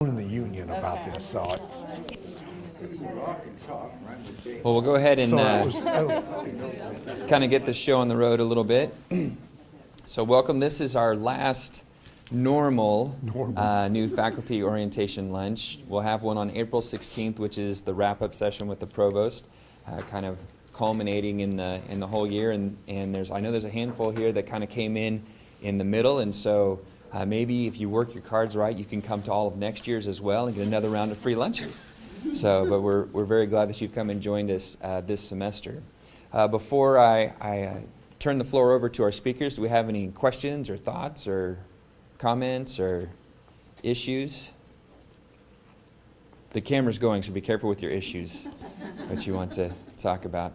in the union about this, so. Well, we'll go ahead and So it was, kind of get the show on the road a little bit. So welcome. This is our last normal new faculty orientation lunch. We'll have one on April 16th, which is the wrap-up session with the provost, kind of culminating in the whole year. And I know there's a handful here that kind of came in the middle, and so maybe if you work your cards right, you can come to all of next year's as well and get another round of free lunches. So, but we're very glad that you've come and joined us this semester. Before I turn the floor over to our speakers, do we have any questions or thoughts or comments or issues? The camera's going, so be careful with your issues that you want to talk about.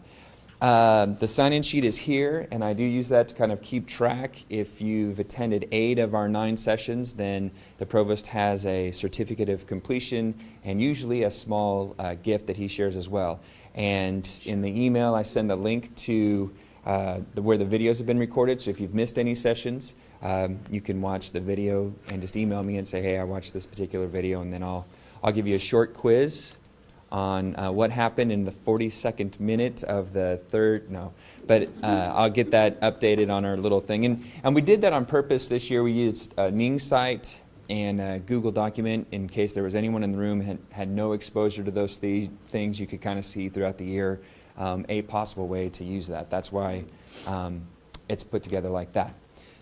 The sign-in sheet is here, and I do use that to kind of keep track. If you've attended 8 of our 9 sessions, then the provost has a certificate of completion and usually a small gift that he shares as well. And in the email, I send a link to where the videos have been recorded, so if you've missed any sessions, you can watch the video and just email me and say, hey, I watched this particular video, and then I'll give you a short quiz on what happened in the 42nd minute of the third, I'll get that updated on our little thing. And we did that on purpose this year. We used Ning Site and Google Document in case there was anyone in the room had no exposure to those things. You could kind of see throughout the year a possible way to use that. That's why it's put together like that.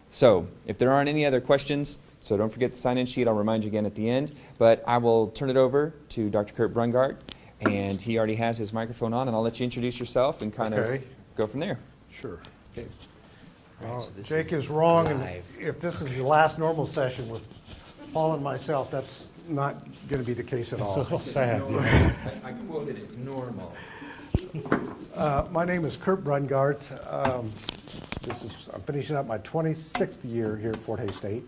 So if there aren't any other questions, so don't forget the sign-in sheet. I'll remind you again at the end. But I will turn it over to Dr. Kurt Brungart, and he already has his microphone on, and I'll let you introduce yourself and kind of go from there. sure. Okay. Right, so this Jake is wrong, live. and if this is the last normal session with Paul and myself, that's not going to be the case at all. So sad. I quoted it, normal. My name is Kurt Brungart. I'm finishing up my 26th year here at Fort Hays State.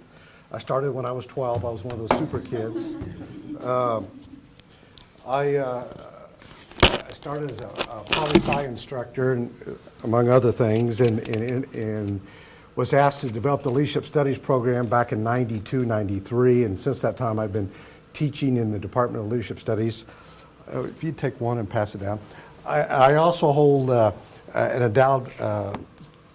I started when I was 12. I was one of those super kids. I started as a poli-sci instructor, among other things, and was asked to develop the Leadership Studies program back in '92, '93, and since that time I've been teaching in the Department of Leadership Studies. If you take one and pass it down. I also hold an endowed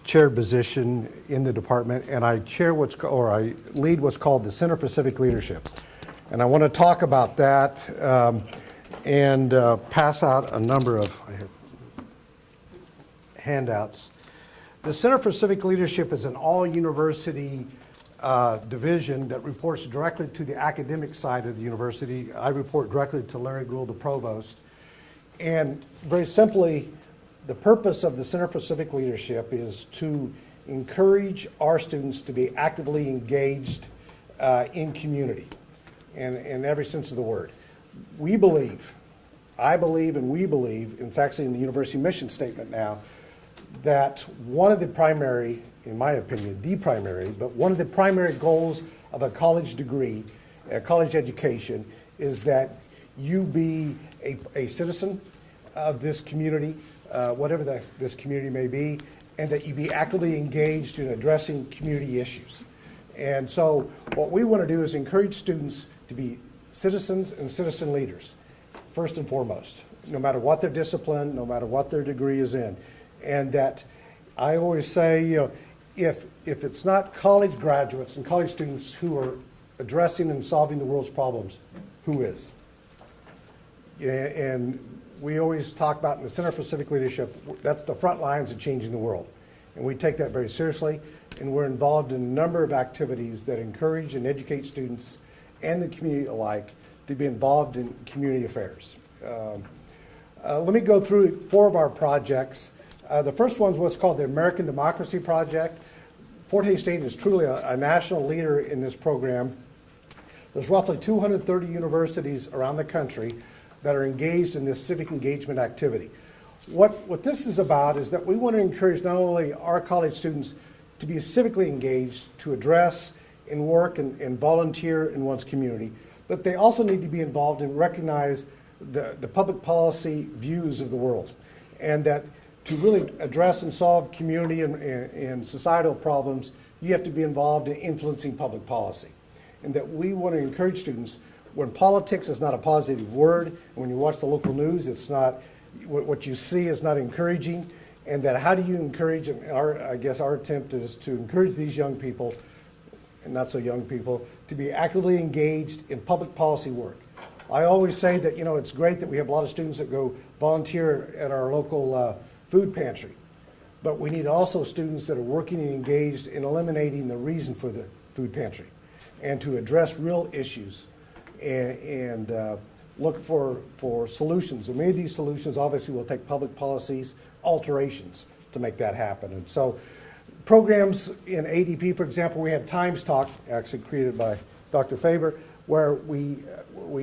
chaired position in the department, and I I lead what's called the Center for Civic Leadership. And I want to talk about that and pass out a number of handouts. The Center for Civic Leadership is an all-university division that reports directly to the academic side of the university. I report directly to Larry Gould, the provost. And very simply, the purpose of the Center for Civic Leadership is to encourage our students to be actively engaged in community, in every sense of the word. I believe, and we believe, and it's actually in the university mission statement now, that one of the primary, in my opinion, one of the primary goals of a college degree, a college education, is that you be a citizen of this community, whatever this community may be, and that you be actively engaged in addressing community issues. And so what we want to do is encourage students to be citizens and citizen leaders, first and foremost, no matter what their discipline, no matter what their degree is in. And that I always say, if it's not college graduates and college students who are addressing and solving the world's problems, who is? And we always talk about in the Center for Civic Leadership, that's the front lines of changing the world. And we take that very seriously, and we're involved in a number of activities that encourage and educate students and the community alike to be involved in community affairs. Let me go through 4 of our projects. The first one is what's called the American Democracy Project. Fort Hays State is truly a national leader in this program. There's roughly 230 universities around the country that are engaged in this civic engagement activity. What this is about is that we want to encourage not only our college students to be civically engaged, to address and work and volunteer in one's community, but they also need to be involved and recognize the public policy views of the world. And that to really address and solve community and societal problems, you have to be involved in influencing public policy. And that we want to encourage students, when politics is not a positive word, and when you watch the local news, it's not, what you see is not encouraging, and that how do you encourage, and I guess our attempt is to encourage these young people, and not so young people, to be actively engaged in public policy work. I always say that, it's great that we have a lot of students that go volunteer at our local food pantry, but we need also students that are working and engaged in eliminating the reason for the food pantry and to address real issues and look for solutions. And many of these solutions obviously will take public policies, alterations to make that happen. And so programs in ADP, for example, we have Times Talk, actually created by Dr. Faber, where we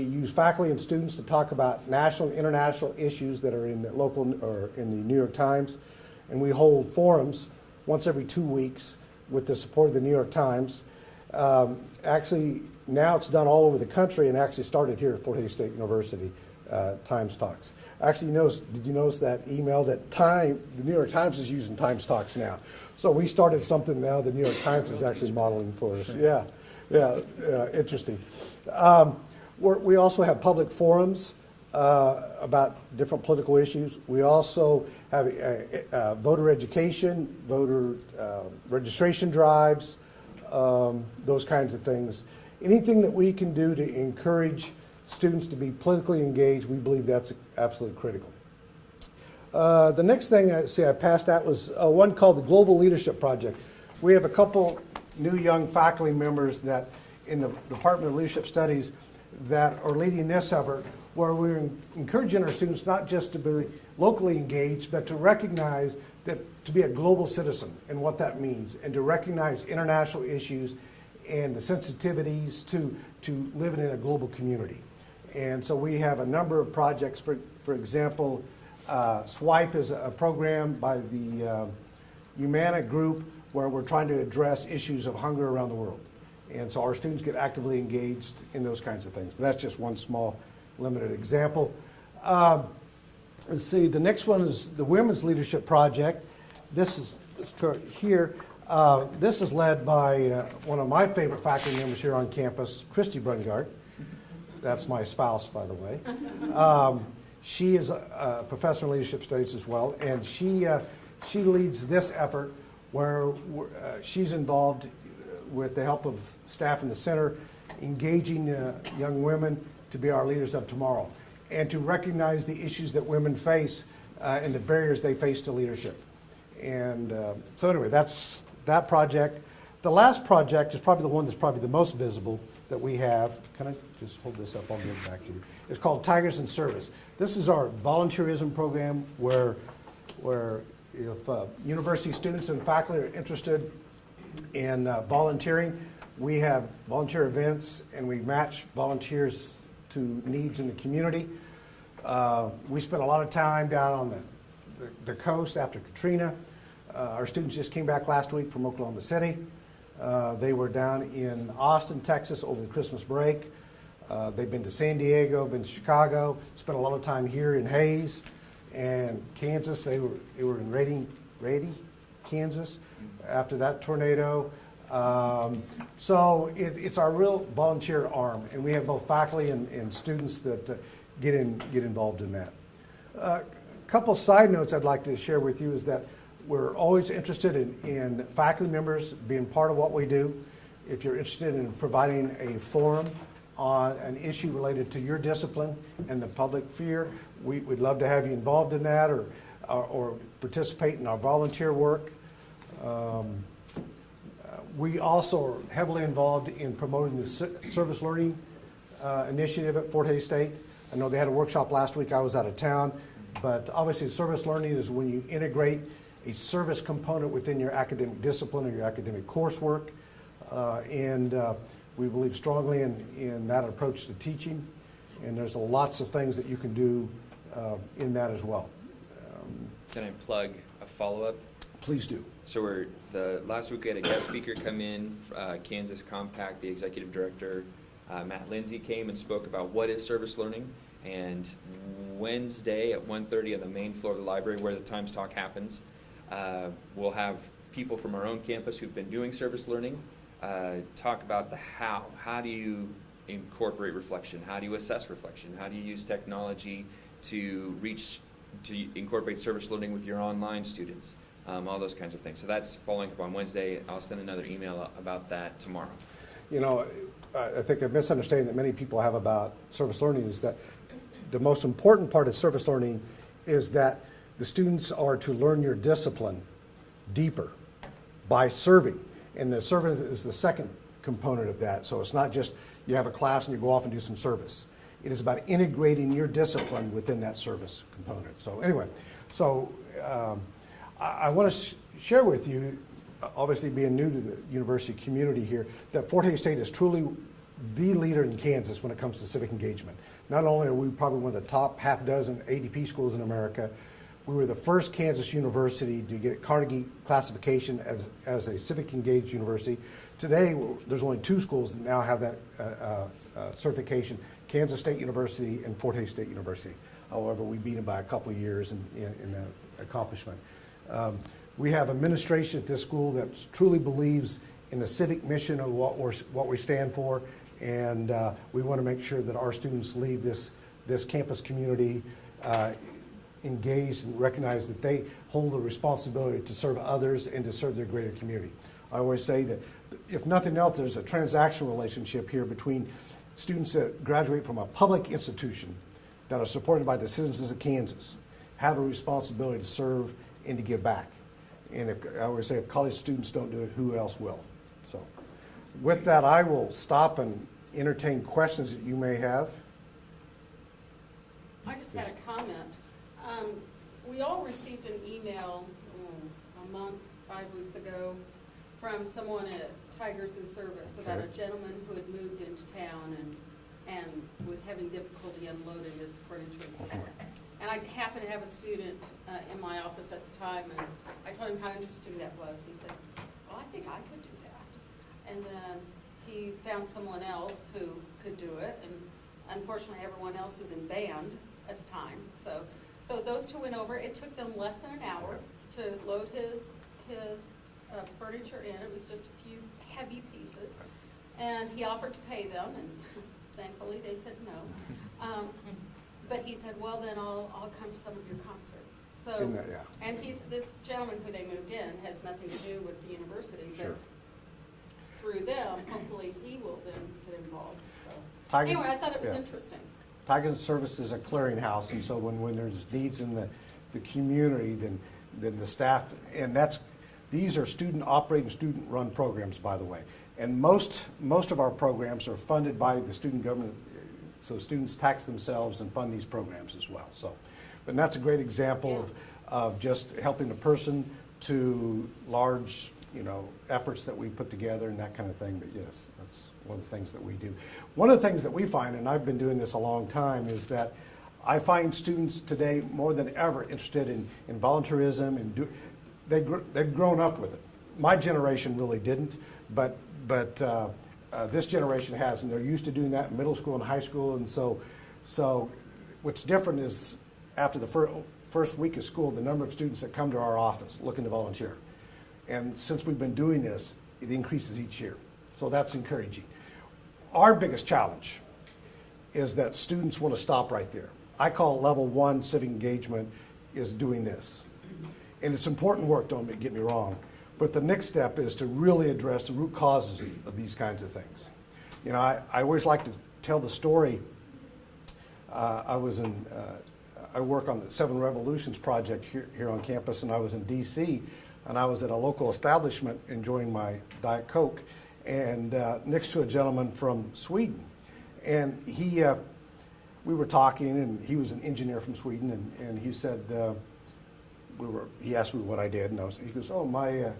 use faculty and students to talk about national and international issues that are in the local or in the New York Times. And we hold forums once every 2 weeks with the support of the New York Times. Actually, now it's done all over the country and actually started here at Fort Hays State University, Times Talks. Actually, did you notice that email that the New York Times is using Times Talks now? So we started something now the New York Times is actually modeling for us. Yeah, interesting. We also have public forums about different political issues. We also have voter education, voter registration drives, those kinds of things. Anything that we can do to encourage students to be politically engaged, we believe that's absolutely critical. The next thing I passed out was one called the Global Leadership Project. We have a couple new young faculty members that in the Department of Leadership Studies that are leading this effort, where we're encouraging our students not just to be locally engaged, but to recognize that to be a global citizen and what that means, and to recognize international issues and the sensitivities to living in a global community. And so we have a number of projects. For example, SWIPE is a program by the Humana group where we're trying to address issues of hunger around the world. And so our students get actively engaged in those kinds of things. And that's just one small, limited example. Let's see, the next one is the Women's Leadership Project. This is here. This is led by one of my favorite faculty members here on campus, Christy Brungart. That's my spouse, by the way. She is a professor in leadership studies as well, and she leads this effort where she's involved with the help of staff in the center, engaging young women to be our leaders of tomorrow, and to recognize the issues that women face and the barriers they face to leadership. And so anyway, that's that project. The last project is probably the one that's probably the most visible that we have. Can I just hold this up? I'll give it back to you. It's called Tigers in Service. This is our volunteerism program where if university students and faculty are interested in volunteering, we have volunteer events and we match volunteers to needs in the community. We spent a lot of time down on the coast after Katrina. Our students just came back last week from Oklahoma City. They were down in Austin, Texas over the Christmas break. They've been to San Diego, been to Chicago, spent a lot of time here in Hays and Kansas. They were in Rady, Kansas after that tornado. So it's our real volunteer arm, and we have both faculty and students that get involved in that. A couple side notes I'd like to share with you is that we're always interested in faculty members being part of what we do. If you're interested in providing a forum on an issue related to your discipline and the public sphere, we'd love to have you involved in that or participate in our volunteer work. We also are heavily involved in promoting the service learning initiative at Fort Hays State. I know they had a workshop last week. I was out of town. But obviously service learning is when you integrate a service component within your academic discipline or your academic coursework. And we believe strongly in that approach to teaching. And there's lots of things that you can do in that as well. Can I plug a follow-up? Please do. So last week we had a guest speaker come in, Kansas Compact, the executive director, Matt Lindsay came and spoke about what is service learning. And Wednesday at 1:30 on the main floor of the library where the Times Talk happens, we'll have people from our own campus who've been doing service learning talk about the how. How do you incorporate reflection? How do you assess reflection? How do you use technology to incorporate service learning with your online students? All those kinds of things. So that's following up on Wednesday. I'll send another email about that tomorrow. You know, I think a misunderstanding that many people have about service learning is that the most important part of service learning is that the students are to learn your discipline deeper by serving. And the service is the second component of that. So it's not just you have a class and you go off and do some service. It is about integrating your discipline within that service component. So anyway, I want to share with you, obviously being new to the university community here, that Fort Hays State is truly the leader in Kansas when it comes to civic engagement. Not only are we probably one of the top half dozen ADP schools in America, we were the first Kansas university to get Carnegie classification as a civic engaged university. Today, there's only 2 schools that now have that certification, Kansas State University and Fort Hays State University. However, we beat them by a couple of years in accomplishment. We have administration at this school that truly believes in the civic mission of what we stand for, and we want to make sure that our students leave this campus community engaged and recognize that they hold a responsibility to serve others and to serve their greater community. I always say that if nothing else, there's a transactional relationship here between students that graduate from a public institution that are supported by the citizens of Kansas, have a responsibility to serve and to give back. And I always say if college students don't do it, who else will? So with that, I will stop and entertain questions that you may have. I just had a comment. We all received an email a month, 5 weeks ago from someone at Tigers and Service about a gentleman who had moved into town and was having difficulty unloading his furniture and so forth. And I happened to have a student in my office at the time, and I told him how interesting that was. He said, well, I think I could do that. And then he found someone else who could do it, and unfortunately everyone else was in band at the time. So those 2 went over. It took them less than an hour to load his furniture in. It was just a few heavy pieces. And he offered to pay them, and thankfully they said no. But he said, well, then I'll come to some of your concerts. So, and this gentleman who they moved in has nothing to do with the university, but through them, hopefully he will then get involved. So anyway, I thought it was interesting. Tigers Service is a clearinghouse, and so when there's needs in the community, then the staff, and these are student-operated, student-run programs, by the way. And most of our programs are funded by the student government, so students tax themselves and fund these programs as well. So, but that's a great example of just helping a person to large, efforts that we put together and that kind of thing. But yes, that's one of the things that we do. One of the things that we find, and I've been doing this a long time, is that I find students today more than ever interested in volunteerism, and they've grown up with it. My generation really didn't, but this generation has, and they're used to doing that in middle school and high school. And so what's different is after the first week of school, the number of students that come to our office looking to volunteer. And since we've been doing this, it increases each year. So that's encouraging. Our biggest challenge is that students want to stop right there. I call level 1 civic engagement is doing this. And it's important work, don't get me wrong. But the next step is to really address the root causes of these kinds of things. I always like to tell the story. I work on the 7 Revolutions project here on campus, and I was in D.C., and I was at a local establishment enjoying my Diet Coke, and next to a gentleman from Sweden. And we were talking, and he was an engineer from Sweden, and he said, he asked me what I did, and he goes, oh, my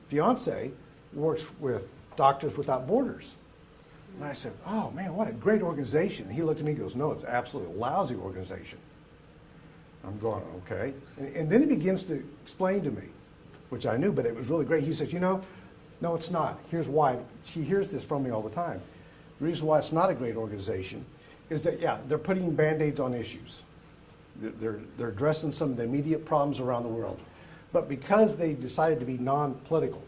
fiance works with Doctors Without Borders. And I said, oh man, what a great organization. And he looked at me and goes, no, it's absolutely a lousy organization. I'm going, okay. And then he begins to explain to me, which I knew, but it was really great. He says, no, it's not. Here's why. She hears this from me all the time. The reason why it's not a great organization is that, they're putting Band-Aids on issues. They're addressing some of the immediate problems around the world. But because they decided to be non-political,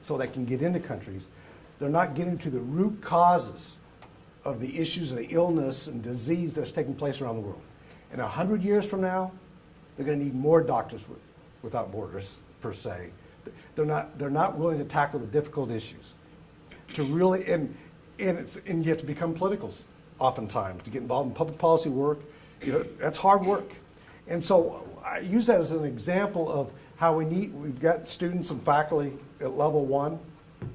so they can get into countries, they're not getting to the root causes of the issues of the illness and disease that's taking place around the world. And 100 years from now, they're going to need more doctors without borders, per se. They're not willing to tackle the difficult issues. To really, and you have to become politicals oftentimes to get involved in public policy work. That's hard work. And so I use that as an example of how we've got students and faculty at level 1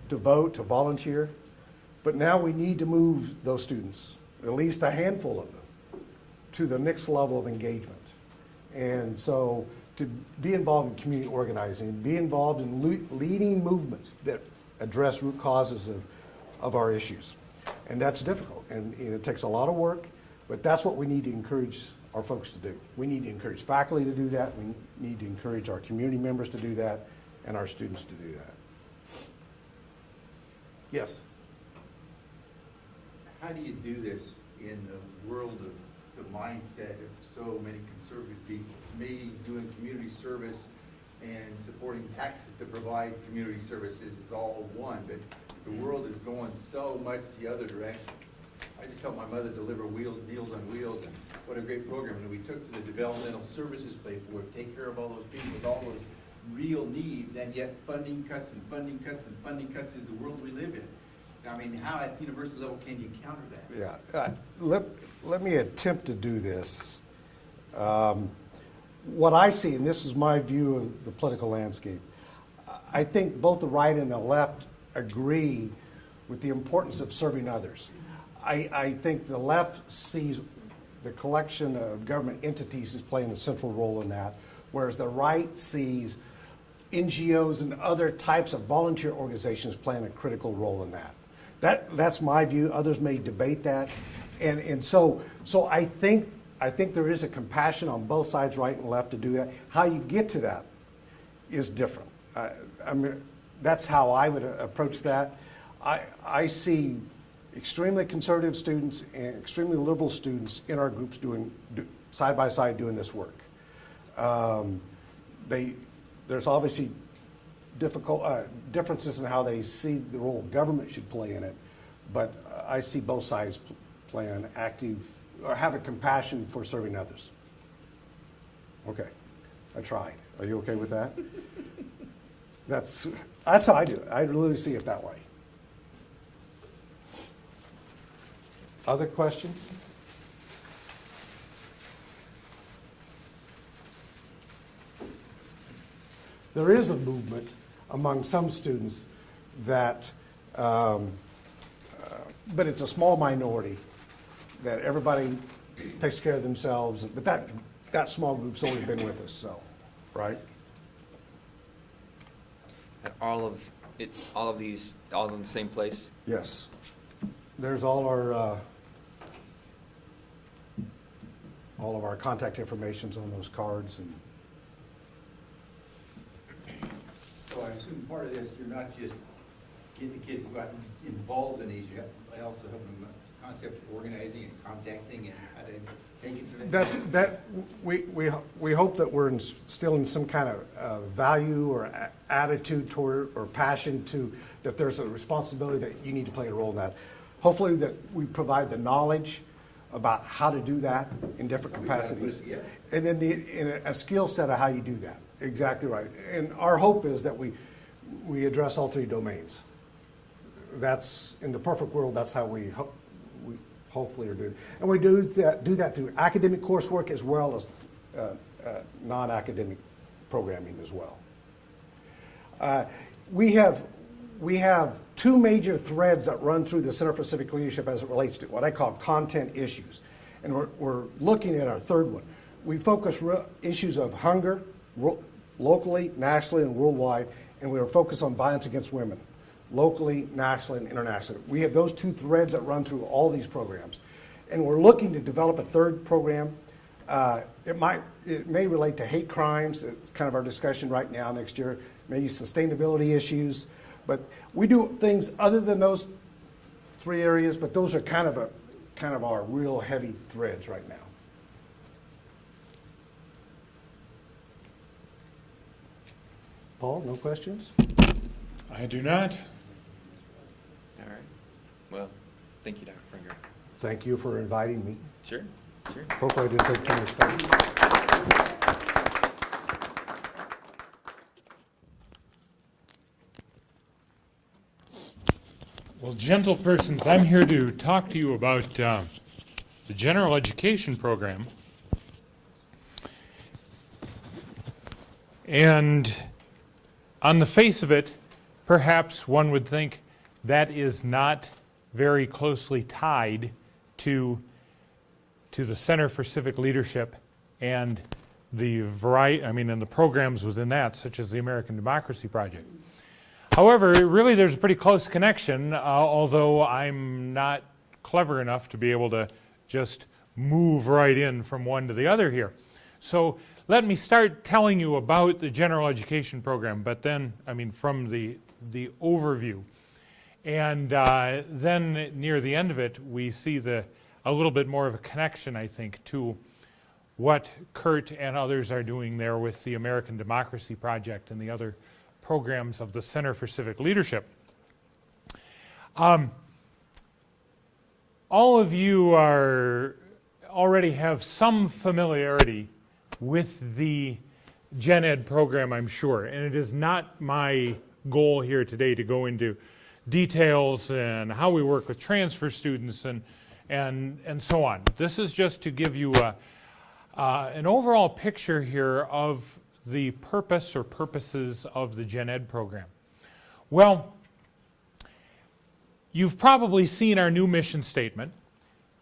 to vote, to volunteer, but now we need to move those students, at least a handful of them, to the next level of engagement. And so to be involved in community organizing, be involved in leading movements that address root causes of our issues. And that's difficult, and it takes a lot of work, but that's what we need to encourage our folks to do. We need to encourage faculty to do that, we need to encourage our community members to do that, and our students to do that. Yes? How do you do this in the world of the mindset of so many conservative people? To me, doing community service and supporting taxes to provide community services is all one, but the world is going so much the other direction. I just helped my mother deliver Meals on Wheels, and what a great program. And we took to the developmental services paperwork, take care of all those people with all those real needs, and yet funding cuts and funding cuts and funding cuts is the world we live in. I mean, how at the university level can you counter that? Yeah, let me attempt to do this. What I see, and this is my view of the political landscape, I think both the right and the left agree with the importance of serving others. I think the left sees the collection of government entities as playing a central role in that, whereas the right sees NGOs and other types of volunteer organizations playing a critical role in that. That's my view. Others may debate that, and so I think there is a compassion on both sides, right and left, to do that. How you get to that is different. I mean, that's how I would approach that. I see extremely conservative students and extremely liberal students in our groups side by side doing this work. There's obviously differences in how they see the role government should play in it, but I see both sides play an active or have a compassion for serving others. Okay, I tried. Are you okay with that? That's how I do it. I really see it that way. Other questions? There is a movement among some students that, but it's a small minority, that everybody takes care of themselves. But that small group's only been with us, so, right? And all of these, all in the same place? Yes. There's all of our contact informations on those cards. And So I assume part of this, you're not just getting the kids involved in these, you have also help them concept of organizing and contacting and how to take it to them. We hope that we're instilling some kind of value or attitude toward or passion to that there's a responsibility that you need to play a role in that. Hopefully that we provide the knowledge about how to do that in different capacities. And then a skill set of how you do that. Exactly right. And our hope is that we address all three domains. That's, in the perfect world, that's how we hopefully are doing. And we do that through academic coursework as well as non-academic programming as well. We have two major threads that run through the Center for Civic Leadership as it relates to what I call content issues. And we're looking at our third one. We focus issues of hunger locally, nationally, and worldwide, and we are focused on violence against women, locally, nationally, and internationally. We have those two threads that run through all these programs. And we're looking to develop a third program. It may relate to hate crimes. It's kind of our discussion right now, next year, maybe sustainability issues. But we do things other than those three areas, but those are kind of our real heavy threads right now. Paul, no questions? I do not. All right. Well, thank you, Dr. Pringer. thank you for inviting me. Sure, sure. Hopefully I didn't take too much time. Well, gentle persons, I'm here to talk to you about the general education program. And on the face of it, perhaps one would think that is not very closely tied to the Center for Civic Leadership and the and the programs within that, such as the American Democracy Project. However, really there's a pretty close connection, although I'm not clever enough to be able to just move right in from one to the other here. So let me start telling you about the general education program, but then, from the overview. And then near the end of it, we see a little bit more of a connection, I think, to what Kurt and others are doing there with the American Democracy Project and the other programs of the Center for Civic Leadership. All of you already have some familiarity with the Gen Ed program, I'm sure, and it is not my goal here today to go into details and how we work with transfer students and so on. This is just to give you an overall picture here of the purpose or purposes of the Gen Ed program. Well, you've probably seen our new mission statement,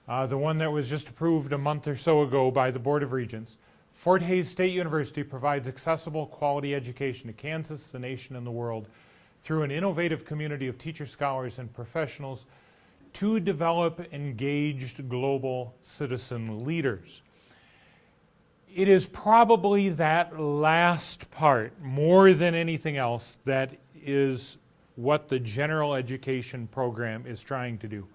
the one that was just approved a month or so ago by the Board of Regents. Fort Hays State University provides accessible, quality education to Kansas, the nation, and the world through an innovative community of teachers, scholars, and professionals to develop engaged global citizen leaders. It is probably that last part, more than anything else, that is what the general education program is trying to do.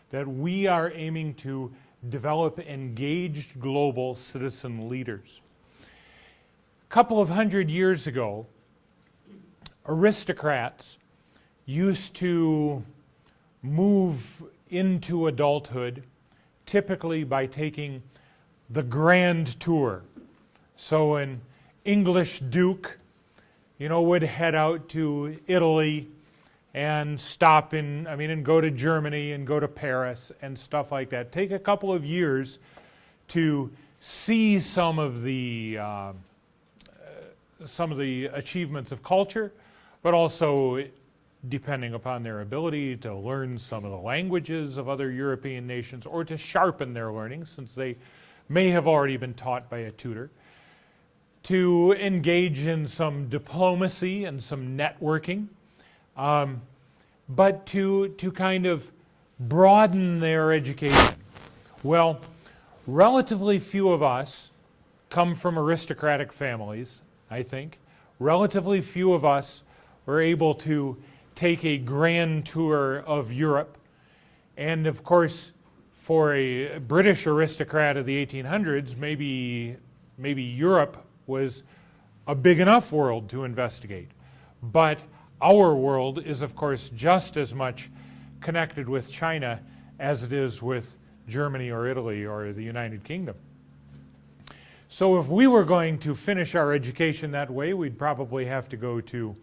That we are aiming to develop engaged global citizen leaders. A couple of hundred years ago, aristocrats used to move into adulthood typically by taking the grand tour. So an English duke, would head out to Italy and stop and go to Germany and go to Paris and stuff like that. Take a couple of years to see some of the achievements of culture, but also, depending upon their ability, to learn some of the languages of other European nations or to sharpen their learning, since they may have already been taught by a tutor, to engage in some diplomacy and some networking, but to kind of broaden their education. Well, relatively few of us come from aristocratic families, I think. Relatively few of us were able to take a grand tour of Europe. And of course, for a British aristocrat of the 1800s, maybe Europe was a big enough world to investigate. But our world is, of course, just as much connected with China as it is with Germany or Italy or the United Kingdom. So if we were going to finish our education that way, we'd probably have to go to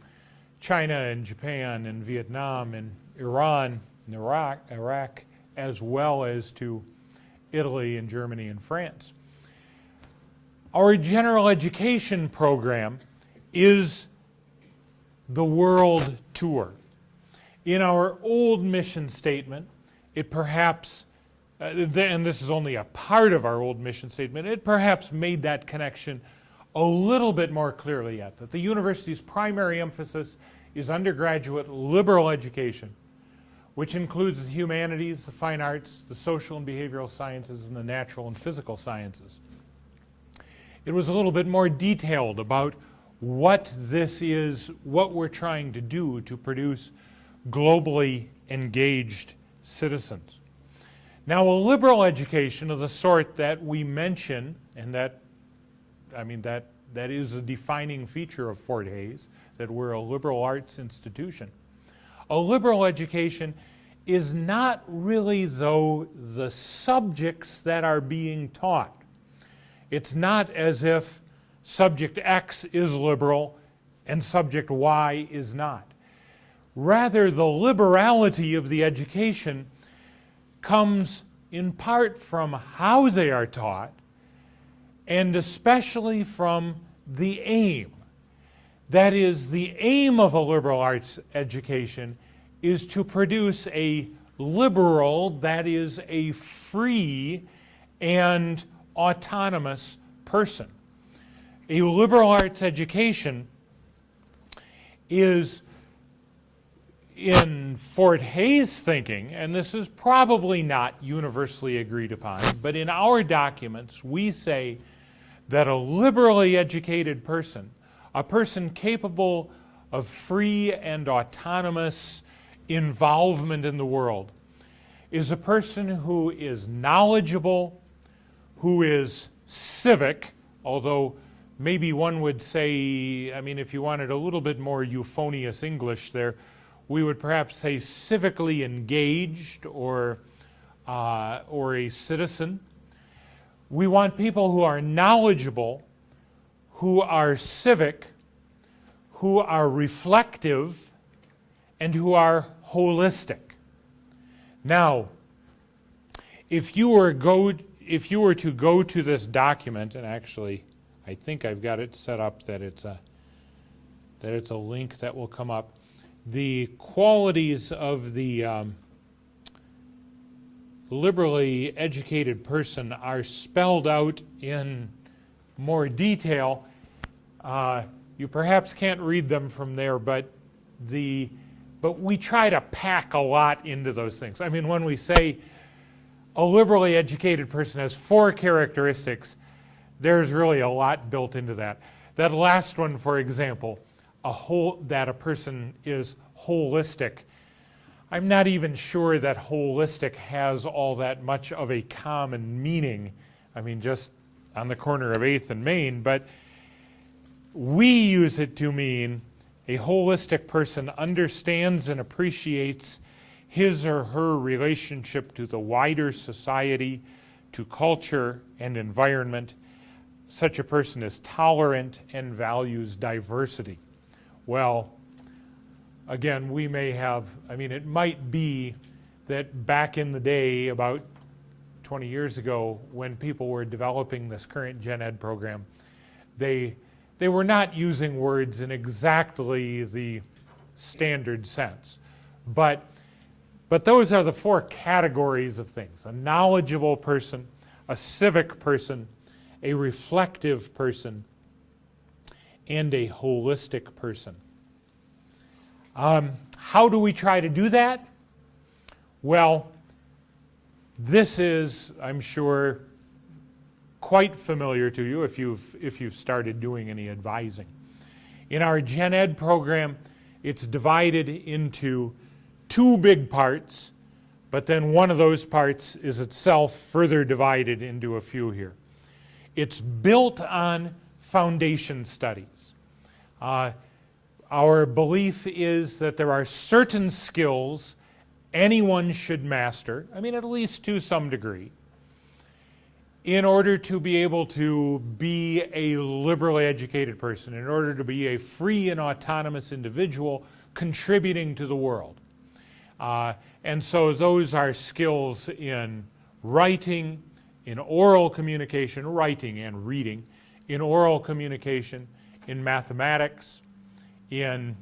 China and Japan and Vietnam and Iran and Iraq, as well as to Italy and Germany and France. Our general education program is the world tour. In our old mission statement, it perhaps, and this is only a part of our old mission statement, it perhaps made that connection a little bit more clearly yet, that the university's primary emphasis is undergraduate liberal education, which includes the humanities, the fine arts, the social and behavioral sciences, and the natural and physical sciences. It was a little bit more detailed about what this is, what we're trying to do to produce globally engaged citizens. Now, a liberal education of the sort that we mention, and that is a defining feature of Fort Hays, that we're a liberal arts institution. A liberal education is not really, though, the subjects that are being taught. It's not as if subject X is liberal and subject Y is not. Rather, the liberality of the education comes in part from how they are taught, and especially from the aim. That is, the aim of a liberal arts education is to produce a liberal, that is, a free and autonomous person. A liberal arts education is, in Fort Hayes' thinking, and this is probably not universally agreed upon, but in our documents we say that a liberally educated person, a person capable of free and autonomous involvement in the world, is a person who is knowledgeable, who is civic, although maybe one would say, I mean, if you wanted a little bit more euphonious English there, we would perhaps say civically engaged or a citizen. We want people who are knowledgeable, who are civic, who are reflective, and who are holistic. Now, if you were to go to this document, and actually I think I've got it set up that it's a link that will come up. The qualities of the liberally educated person are spelled out in more detail. You perhaps can't read them from there, but we try to pack a lot into those things. I mean, when we say a liberally educated person has 4 characteristics, there's really a lot built into that. That last one, for example, that a person is holistic. I'm not even sure that holistic has all that much of a common meaning. I mean, just on the corner of 8th and Main, but we use it to mean a holistic person understands and appreciates his or her relationship to the wider society, to culture and environment. Such a person is tolerant and values diversity. Well, again, we may have, I mean, it might be that back in the day, about 20 years ago, when people were developing this current Gen Ed program, they were not using words in exactly the standard sense. But those are the 4 categories of things: a knowledgeable person, a civic person, a reflective person, and a holistic person. How do we try to do that? Well, this is, I'm sure, quite familiar to you if you've started doing any advising. In our Gen Ed program, it's divided into 2 big parts, but then one of those parts is itself further divided into a few here. It's built on foundation studies. Our belief is that there are certain skills anyone should master, I mean, at least to some degree, in order to be able to be a liberally educated person, in order to be a free and autonomous individual contributing to the world. And so those are skills in writing, in oral communication, writing and reading, in oral communication, in mathematics, in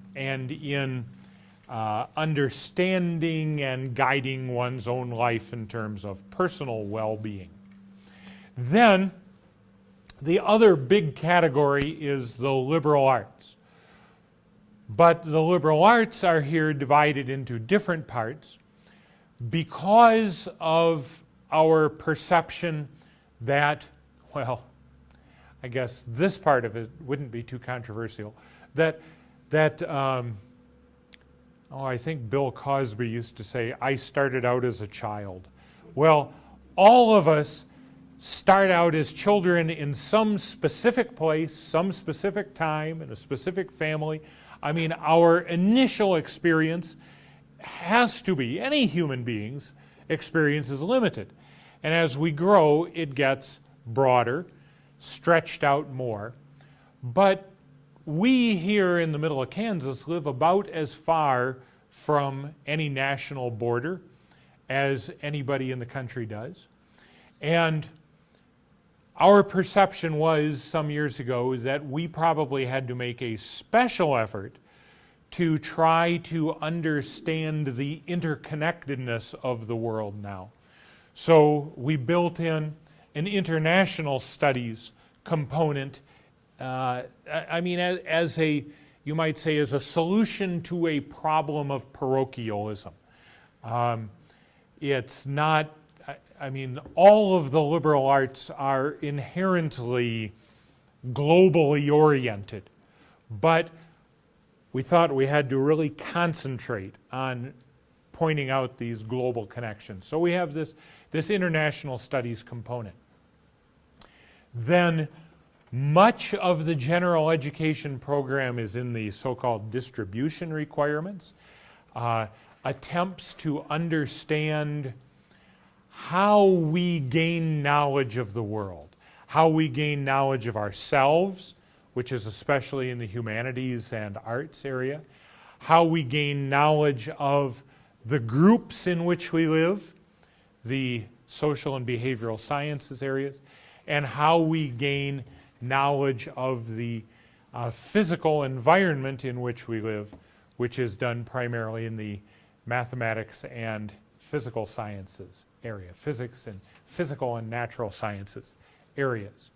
understanding and guiding one's own life in terms of personal well-being. Then, the other big category is the liberal arts. But the liberal arts are here divided into different parts because of our perception that, well, I guess this part of it wouldn't be too controversial, that I think Bill Cosby used to say, I started out as a child. Well, all of us start out as children in some specific place, some specific time, in a specific family. I mean, our initial experience has to be, any human being's experience is limited. And as we grow, it gets broader, stretched out more. But we here in the middle of Kansas live about as far from any national border as anybody in the country does. And our perception was some years ago that we probably had to make a special effort to try to understand the interconnectedness of the world now. So we built in an international studies component, I mean, as a, you might say, as a solution to a problem of parochialism. It's not, I mean, all of the liberal arts are inherently globally oriented, but we thought we had to really concentrate on pointing out these global connections. So we have this international studies component. Then much of the general education program is in the so-called distribution requirements, attempts to understand how we gain knowledge of the world, how we gain knowledge of ourselves, which is especially in the humanities and arts area, how we gain knowledge of the groups in which we live, the social and behavioral sciences areas, and how we gain knowledge of the physical environment in which we live, which is done primarily in the mathematics and physical sciences area, physics and physical and natural sciences areas.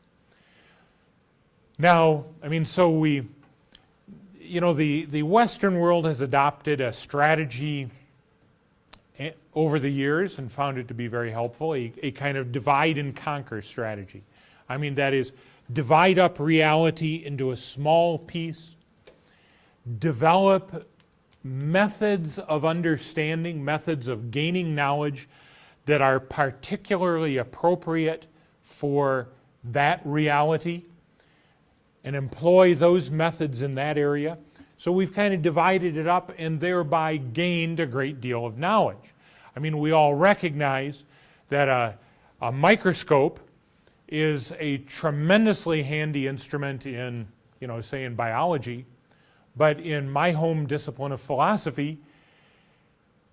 Now, I mean, so we, you know, the Western world has adopted a strategy over the years and found it to be very helpful, a kind of divide and conquer strategy. I mean, that is, divide up reality into a small piece, develop methods of understanding, methods of gaining knowledge that are particularly appropriate for that reality, and employ those methods in that area. So we've kind of divided it up and thereby gained a great deal of knowledge. I mean, we all recognize that a microscope is a tremendously handy instrument in, you know, say in biology, but in my home discipline of philosophy,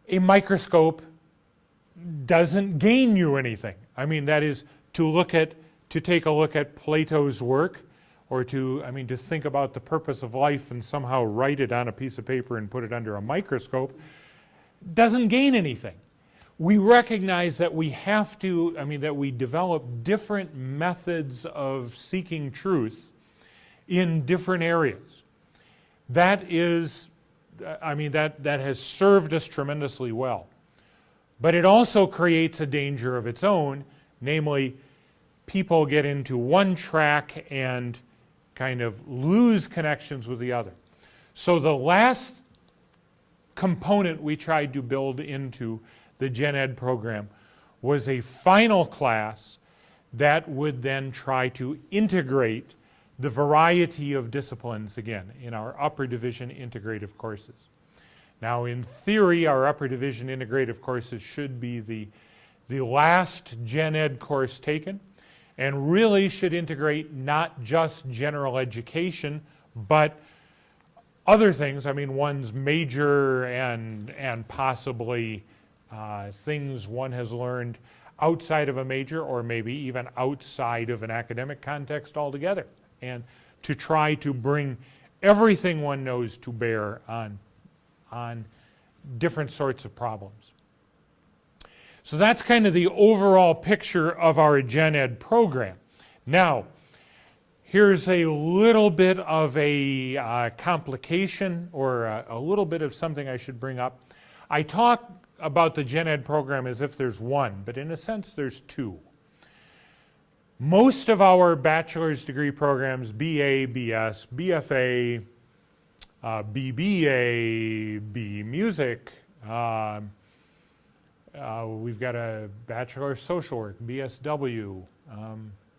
a microscope doesn't gain you anything. I mean, that is to take a look at Plato's work, or to think about the purpose of life and somehow write it on a piece of paper and put it under a microscope, doesn't gain anything. We recognize that we have to, that we develop different methods of seeking truth in different areas. That is, that has served us tremendously well. But it also creates a danger of its own, namely, people get into one track and kind of lose connections with the other. So the last component we tried to build into the Gen Ed program was a final class that would then try to integrate the variety of disciplines again in our upper division integrative courses. Now in theory, our upper division integrative courses should be the last Gen Ed course taken, and really should integrate not just general education, but other things. One's major and possibly things one has learned outside of a major, or maybe even outside of an academic context altogether, and to try to bring everything one knows to bear on different sorts of problems. So that's kind of the overall picture of our Gen Ed program. Now, here's a little bit of a complication, or a little bit of something I should bring up. I talk about the Gen Ed program as if there's one, but in a sense there's two. Most of our bachelor's degree programs, BA, BS, BFA, BBA, B Music, we've got a Bachelor of Social Work, BSW.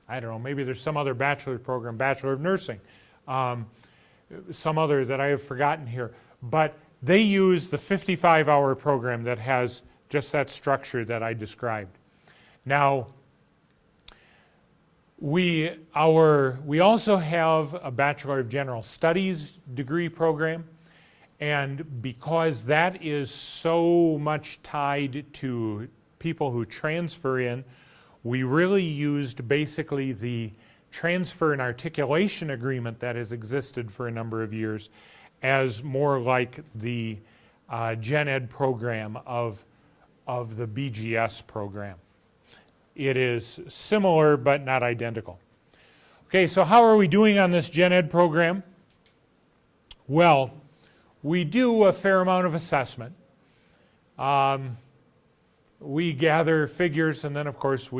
I don't know, maybe there's some other bachelor program, Bachelor of Nursing, some other that I have forgotten here. But they use the 55-hour program that has just that structure that I described. Now, we also have a Bachelor of General Studies degree program, and because that is so much tied to people who transfer in, we really used basically the transfer and articulation agreement that has existed for a number of years as more like the Gen Ed program of the BGS program. It is similar but not identical. Okay, so how are we doing on this Gen Ed program? Well, we do a fair amount of assessment. We gather figures, and then of course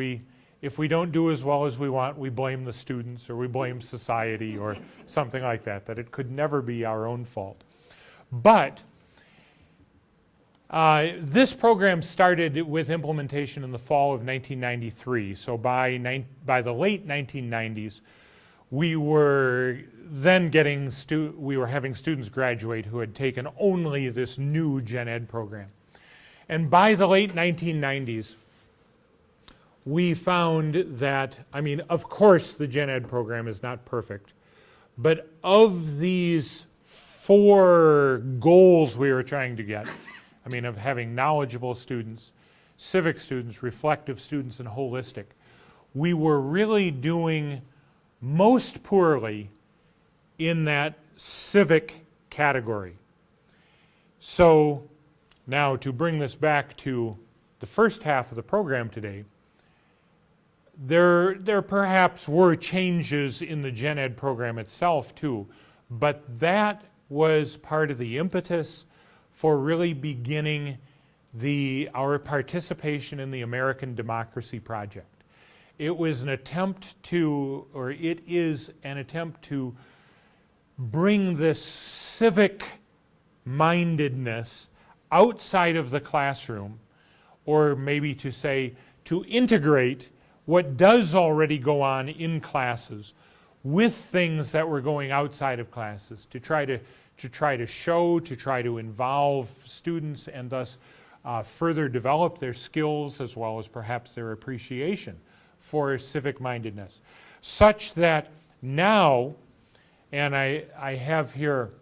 if we don't do as well as we want, we blame the students or we blame society or something like that, that it could never be our own fault. But this program started with implementation in the fall of 1993. So by the late 1990s, we were then having students graduate who had taken only this new Gen Ed program. And by the late 1990s, we found that, I mean, of course the Gen Ed program is not perfect, but of these 4 goals we were trying to get, I mean, of having knowledgeable students, civic students, reflective students, and holistic, we were really doing most poorly in that civic category. So now to bring this back to the first half of the program today, there perhaps were changes in the Gen Ed program itself too, but that was part of the impetus for really beginning our participation in the American Democracy Project. It was an attempt to, or it is an attempt to bring this civic mindedness outside of the classroom, or maybe to say, to integrate what does already go on in classes with things that were going outside of classes, to try to show, to try to involve students and thus further develop their skills as well as perhaps their appreciation for civic mindedness. Such that now, and I have here,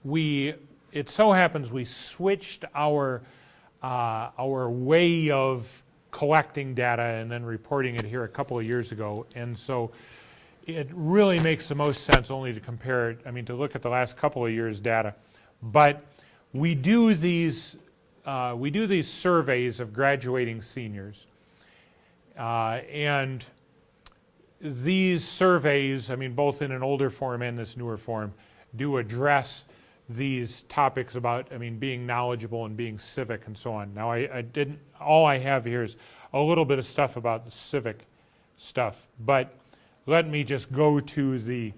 it so happens we switched our way of collecting data and then reporting it here a couple of years ago, and so it really makes the most sense only to compare it, I mean, to look at the last couple of years' data. But we do these surveys of graduating seniors, and these surveys, I mean, both in an older form and this newer form, do address these topics about, I mean, being knowledgeable and being civic and so on. Now, all I have here is a little bit of stuff about the civic stuff, but let me just go to the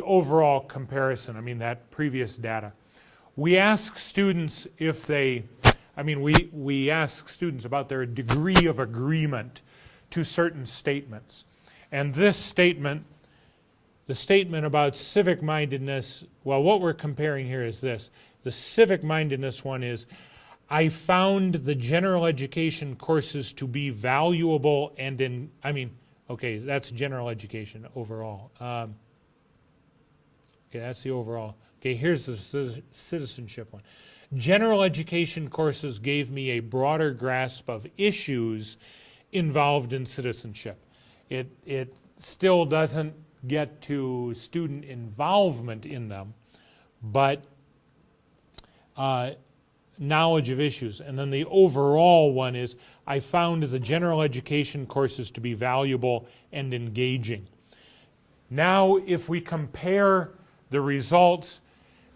overall comparison, I mean, that previous data. We ask students if they, I mean, we ask students about their degree of agreement to certain statements. And this statement, the statement about civic mindedness, well, what we're comparing here is this. The civic mindedness one is, I found the general education courses to be valuable and okay, that's general education overall. Okay, that's the overall. Okay, here's the citizenship one. General education courses gave me a broader grasp of issues involved in citizenship. It still doesn't get to student involvement in them, but knowledge of issues. And then the overall one is, I found the general education courses to be valuable and engaging. Now, if we compare the results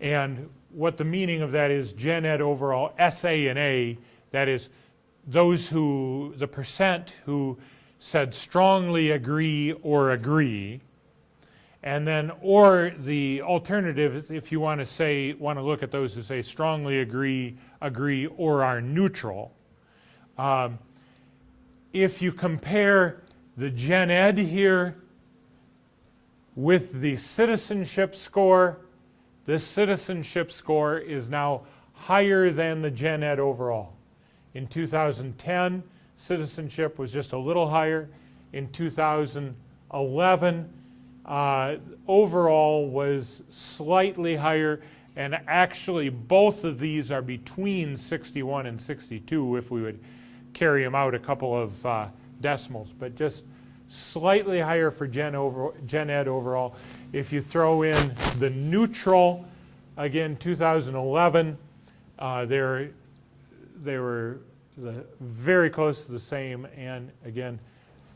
and what the meaning of that is, Gen Ed overall, SA and A, that is the percent who said strongly agree or agree, and then, or the alternative is if you want to look at those who say strongly agree, or are neutral. If you compare the Gen Ed here with the citizenship score, this citizenship score is now higher than the Gen Ed overall. In 2010, citizenship was just a little higher. In 2011, overall was slightly higher, and actually both of these are between 61 and 62 if we would carry them out a couple of decimals, but just slightly higher for Gen Ed overall. If you throw in the neutral, again, 2011, they were very close to the same, and again,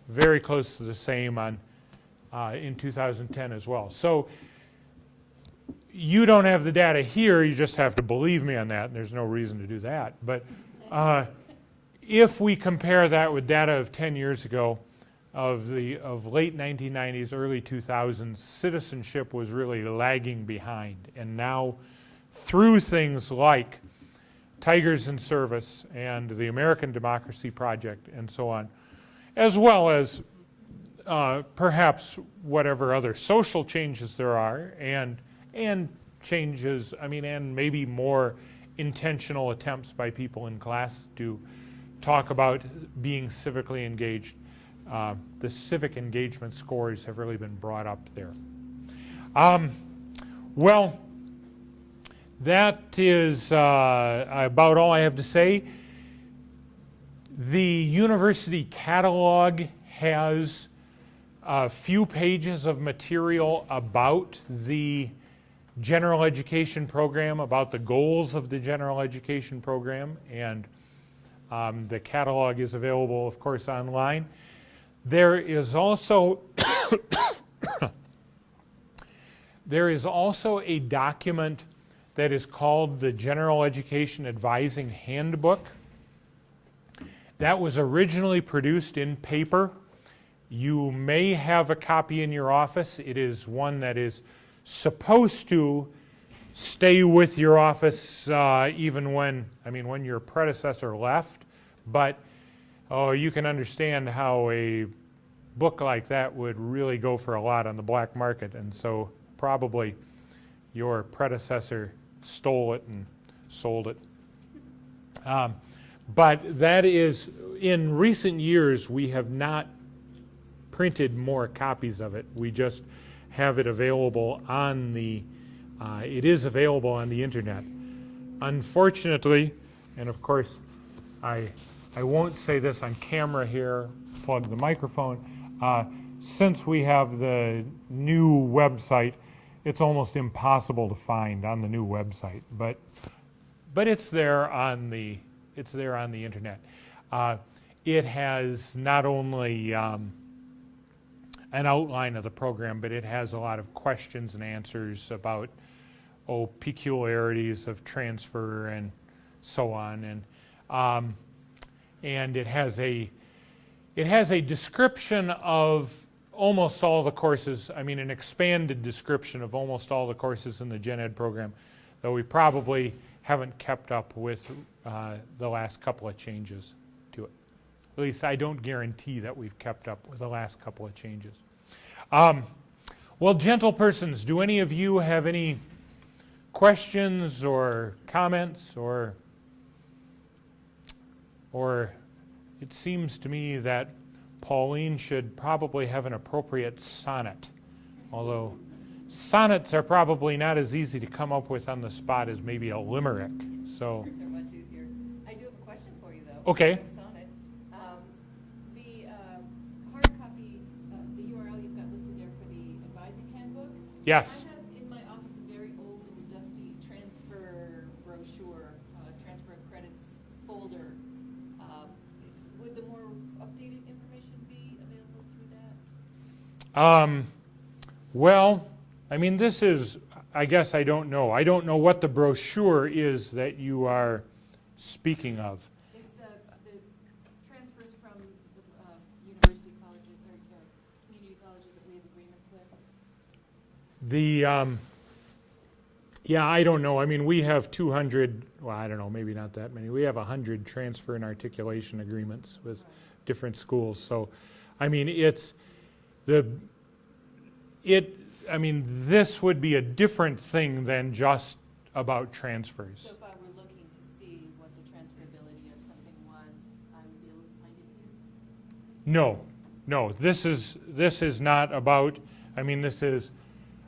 very close to the same on in 2010 as well. So you don't have the data here, you just have to believe me on that, and there's no reason to do that. But if we compare that with data of 10 years ago, of late 1990s, early 2000s, citizenship was really lagging behind. And now, through things like Tigers in Service and the American Democracy Project and so on, as well as perhaps whatever other social changes there are, and changes, and maybe more intentional attempts by people in class to talk about being civically engaged. The civic engagement scores have really been brought up there. Well, that is about all I have to say. The university catalog has a few pages of material about the general education program, about the goals of the general education program, and the catalog is available, of course, online. There is also a document that is called the General Education Advising Handbook. That was originally produced in paper. You may have a copy in your office. It is one that is supposed to stay with your office even when your predecessor left. But you can understand how a book like that would really go for a lot on the black market, and so probably your predecessor stole it and sold it. But that is, in recent years, we have not printed more copies of it. We just have it available on the, it is available on the internet. Unfortunately, and of course, I won't say this on camera here, plug the microphone, since we have the new website, it's almost impossible to find on the new website, but it's there on the internet. It has not only an outline of the program, but it has a lot of questions and answers about peculiarities of transfer and so on, and it has a description of almost all the courses, an expanded description of almost all the courses in the Gen Ed program, though we probably haven't kept up with the last couple of changes to it. At least I don't guarantee that we've kept up with the last couple of changes. Well, gentle persons, do any of you have any questions or comments, or it seems to me that Pauline should probably have an appropriate sonnet, although sonnets are probably not as easy to come up with on the spot as maybe a limerick. So Limerics are much easier. I do have a question for you, though. Okay. Like sonnet. The hard copy, the URL you've got listed there for the advising handbook. yes. I have in my office a very old and dusty transfer brochure, transfer of credits folder. Would the more updated information be available through that? Well, this is, I guess I don't know. I don't know what the brochure is that you are speaking of. It's the transfers from the university colleges or community colleges that we have agreements with. Yeah, I don't know. We have 200, well, I don't know, maybe not that many. We have 100 transfer and articulation agreements with different schools. So, I mean, this would be a different thing than just about transfers. So if I were looking to see what the transferability of something was, I would be able to find it here? No, this is not about, I mean, this is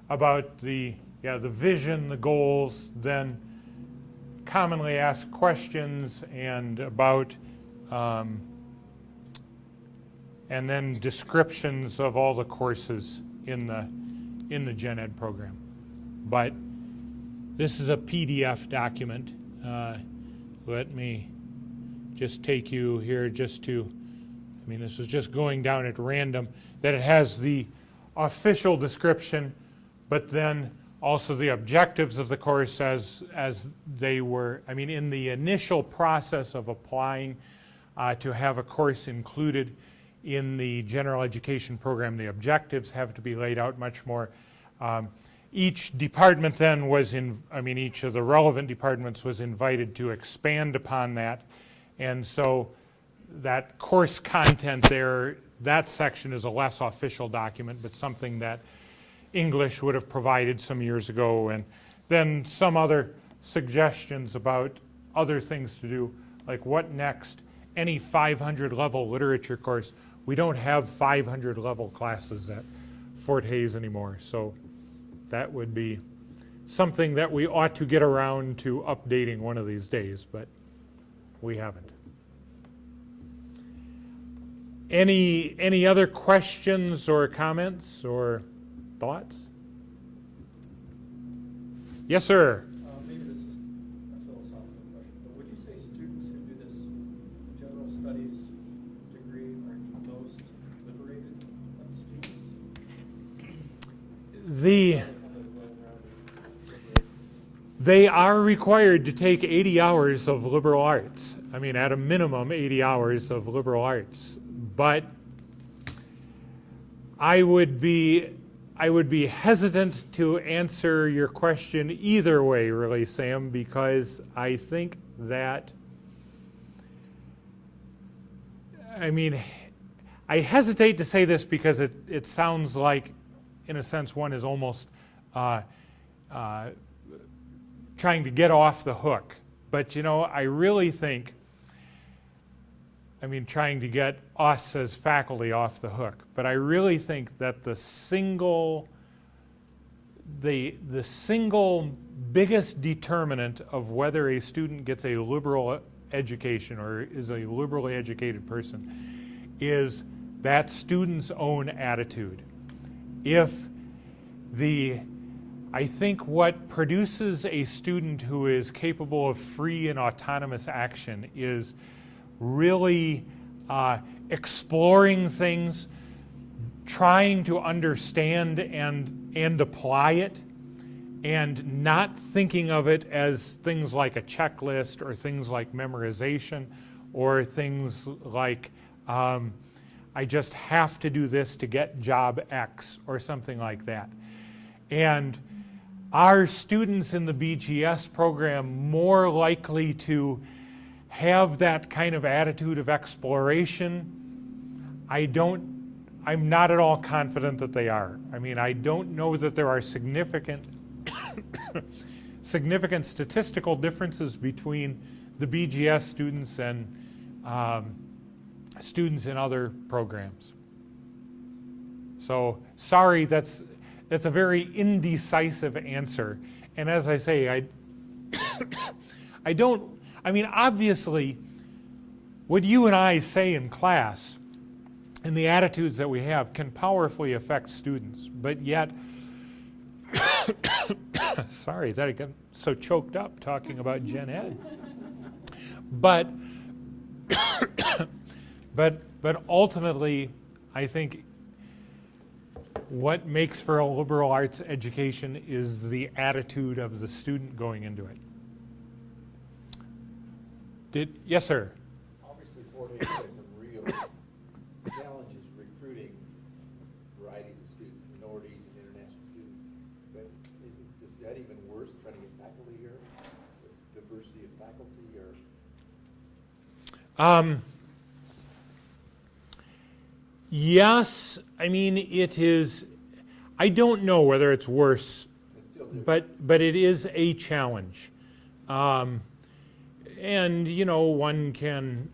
about the vision, the goals, then commonly asked questions, and about, and then descriptions of all the courses in the Gen Ed program. But this is a PDF document. Let me just take you here just to, I mean, this is just going down at random, that it has the official description, but then also the objectives of the course as they were, I mean, in the initial process of applying to have a course included in the general education program, the objectives have to be laid out much more. Each department then was each of the relevant departments was invited to expand upon that. And so that course content there, that section is a less official document, but something that English would have provided some years ago, and then some other suggestions about other things to do, like what next. Any 500 level literature course, we don't have 500 level classes at Fort Hays anymore, so that would be something that we ought to get around to updating one of these days, but we haven't. Any other questions or comments or thoughts? Yes, sir. Maybe this is a philosophical question, but would you say students who do this general studies degree are the most liberated of students? They are required to take 80 hours of liberal arts. I mean, at a minimum, 80 hours of liberal arts. But I would be hesitant to answer your question either way, really, Sam, because I think that, I mean, I hesitate to say this because it sounds like, in a sense, one is almost trying to get off the hook. But, you know, I really think, I mean, trying to get us as faculty off the hook, but I really think that the single biggest determinant of whether a student gets a liberal education or is a liberally educated person is that student's own attitude. I think what produces a student who is capable of free and autonomous action is really exploring things, trying to understand and apply it, and not thinking of it as things like a checklist or things like memorization or things like I just have to do this to get job X or something like that. And are students in the BGS program more likely to have that kind of attitude of exploration? I'm not at all confident that they are. I mean, I don't know that there are significant statistical differences between the BGS students and students in other programs. So sorry, that's a very indecisive answer. And as I say, I mean, obviously, what you and I say in class and the attitudes that we have can powerfully affect students, but yet, sorry that I got so choked up talking about Gen Ed. But ultimately, I think what makes for a liberal arts education is the attitude of the student going into it. Yes, sir. Obviously, Fort Hays has some real challenges recruiting varieties of students, minorities and international students. But is that even worse, trying to get faculty here? The diversity of faculty, or? Yes, I mean, it is. I don't know whether it's worse, It's still different. but it is a challenge. And you know, one can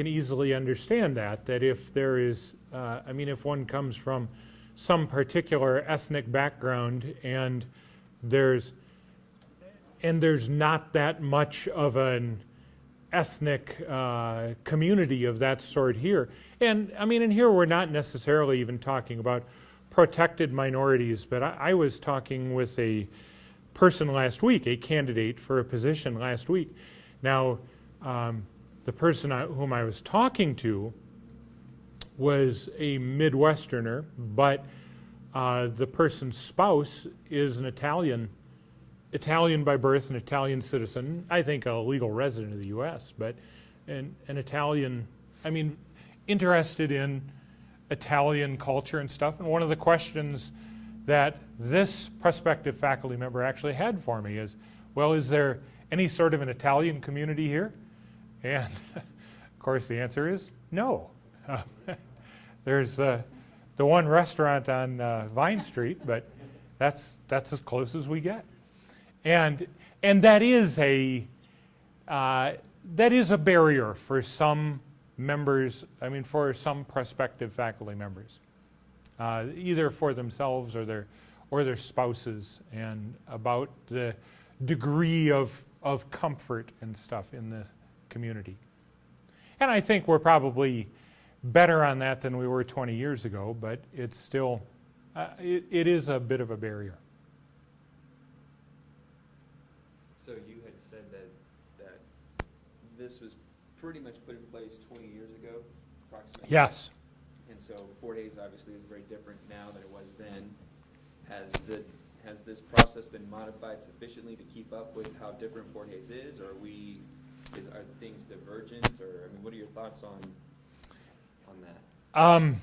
easily understand that if there is, if one comes from some particular ethnic background and there's not that much of an ethnic community of that sort here. And here we're not necessarily even talking about protected minorities, but I was talking with a person last week, a candidate for a position last week. Now, the person whom I was talking to was a Midwesterner, but the person's spouse is an Italian by birth, an Italian citizen, I think a legal resident of the U.S., but an Italian, interested in Italian culture and stuff. And one of the questions that this prospective faculty member actually had for me is, well, is there any sort of an Italian community here? And of course the answer is no. There's the one restaurant on Vine Street, but that's as close as we get. And that is a barrier for some members, for some prospective faculty members, either for themselves or their spouses, and about the degree of comfort and stuff in the community. And I think we're probably better on that than we were 20 years ago, but it's still, it is a bit of a barrier. So you had said that this was pretty much put in place 20 years ago, approximately? Yes. And so 4 days obviously is very different now than it was then. Has this process been modified sufficiently to keep up with how different 4 days is, or are things divergent, or what are your thoughts on that?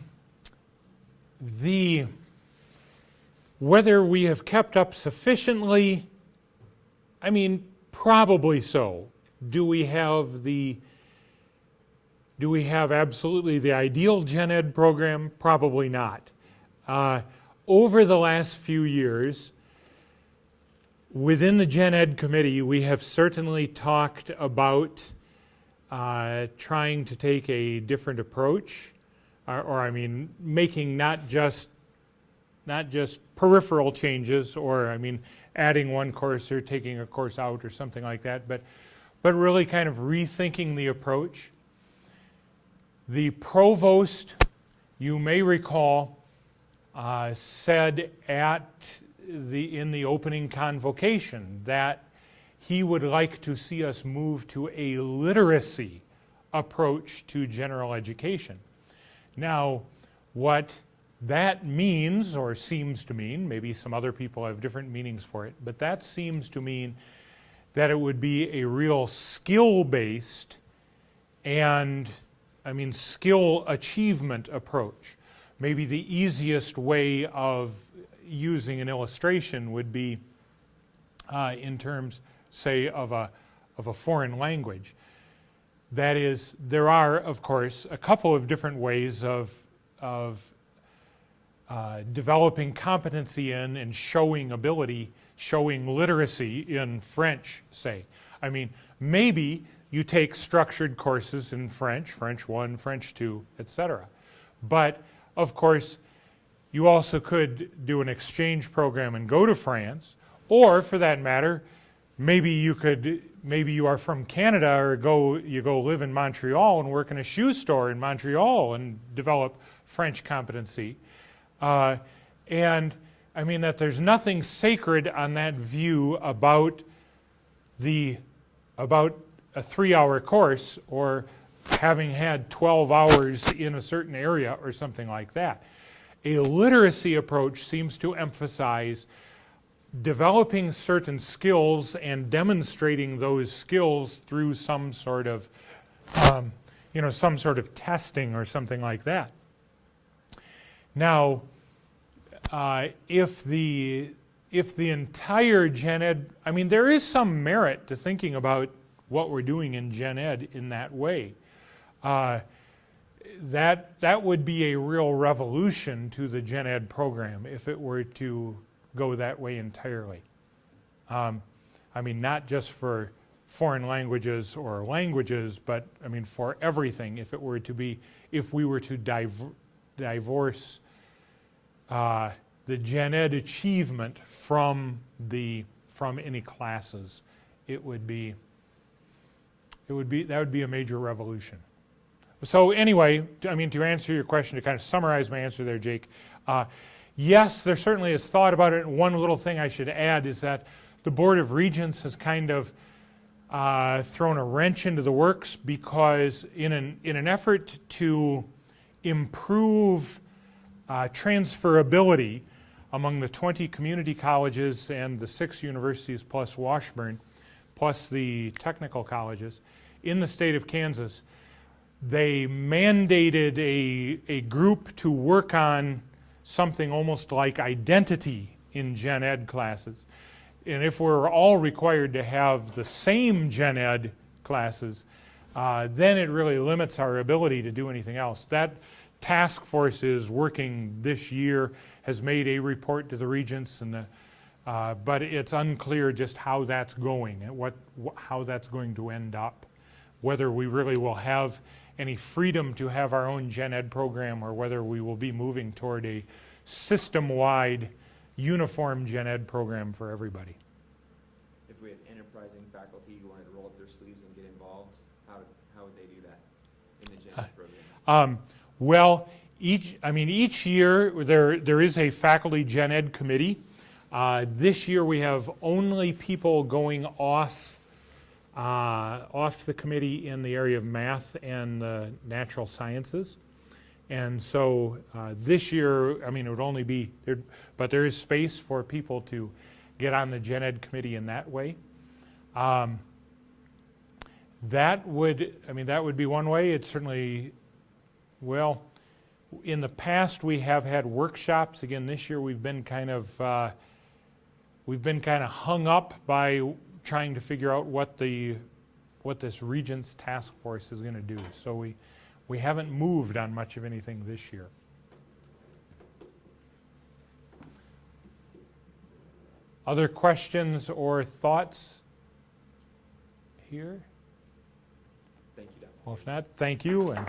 Whether we have kept up sufficiently, probably so. Do we have absolutely the ideal gen ed program? Probably not. Over the last few years, within the gen ed committee, we have certainly talked about trying to take a different approach, making not just peripheral changes, or adding one course or taking a course out or something like that, but really kind of rethinking the approach. The provost, you may recall, said in the opening convocation that he would like to see us move to a literacy approach to general education. Now, what that means, or seems to mean, maybe some other people have different meanings for it, but that seems to mean that it would be a real skill-based and, skill achievement approach. Maybe the easiest way of using an illustration would be in terms, say, of a foreign language. That is, there are, of course, a couple of different ways of developing competency in and showing ability, showing literacy in French, say. Maybe you take structured courses in French, French 1, French 2, etc. But, of course, you also could do an exchange program and go to France, or for that matter, maybe you are from Canada, or you go live in Montreal and work in a shoe store in Montreal and develop French competency. That there's nothing sacred on that view about a 3-hour course, or having had 12 hours in a certain area or something like that. A literacy approach seems to emphasize developing certain skills and demonstrating those skills through some sort of testing or something like that. Now, if the entire gen ed, there is some merit to thinking about what we're doing in gen ed in that way. that would be a real revolution to the gen ed program if it were to go that way entirely. I mean, not just for foreign languages or languages, but I mean for everything. If we were to divorce the gen ed achievement from any classes, that would be a major revolution. So anyway, I mean, to answer your question, to kind of summarize my answer there, Jake, yes, there certainly is thought about it. And one little thing I should add is that the Board of Regents has kind of thrown a wrench into the works, because in an effort to improve transferability among the 20 community colleges and the 6 universities plus Washburn, plus the technical colleges in the state of Kansas, they mandated a group to work on something almost like identity in gen ed classes. And if we're all required to have the same gen ed classes, then it really limits our ability to do anything else. That task force is working this year, has made a report to the regents, and but it's unclear just how that's going and how that's going to end up. Whether we really will have any freedom to have our own gen ed program, or whether we will be moving toward a system-wide uniform gen ed program for everybody. If we had enterprising faculty who wanted to roll up their sleeves and get involved, how would they do that in the gen ed program? Well, each year there is a faculty gen ed committee. This year we have only people going off the committee in the area of math and the natural sciences. And so this year, I mean, it would only be there, but there is space for people to get on the gen ed committee in that way. That would be one way. It's certainly, well, in the past we have had workshops. Again, this year we've been kind of hung up by trying to figure out what this Regents task force is going to do. So we haven't moved on much of anything this year. Other questions or thoughts here? Thank you, Doc. Well, if not, thank you. And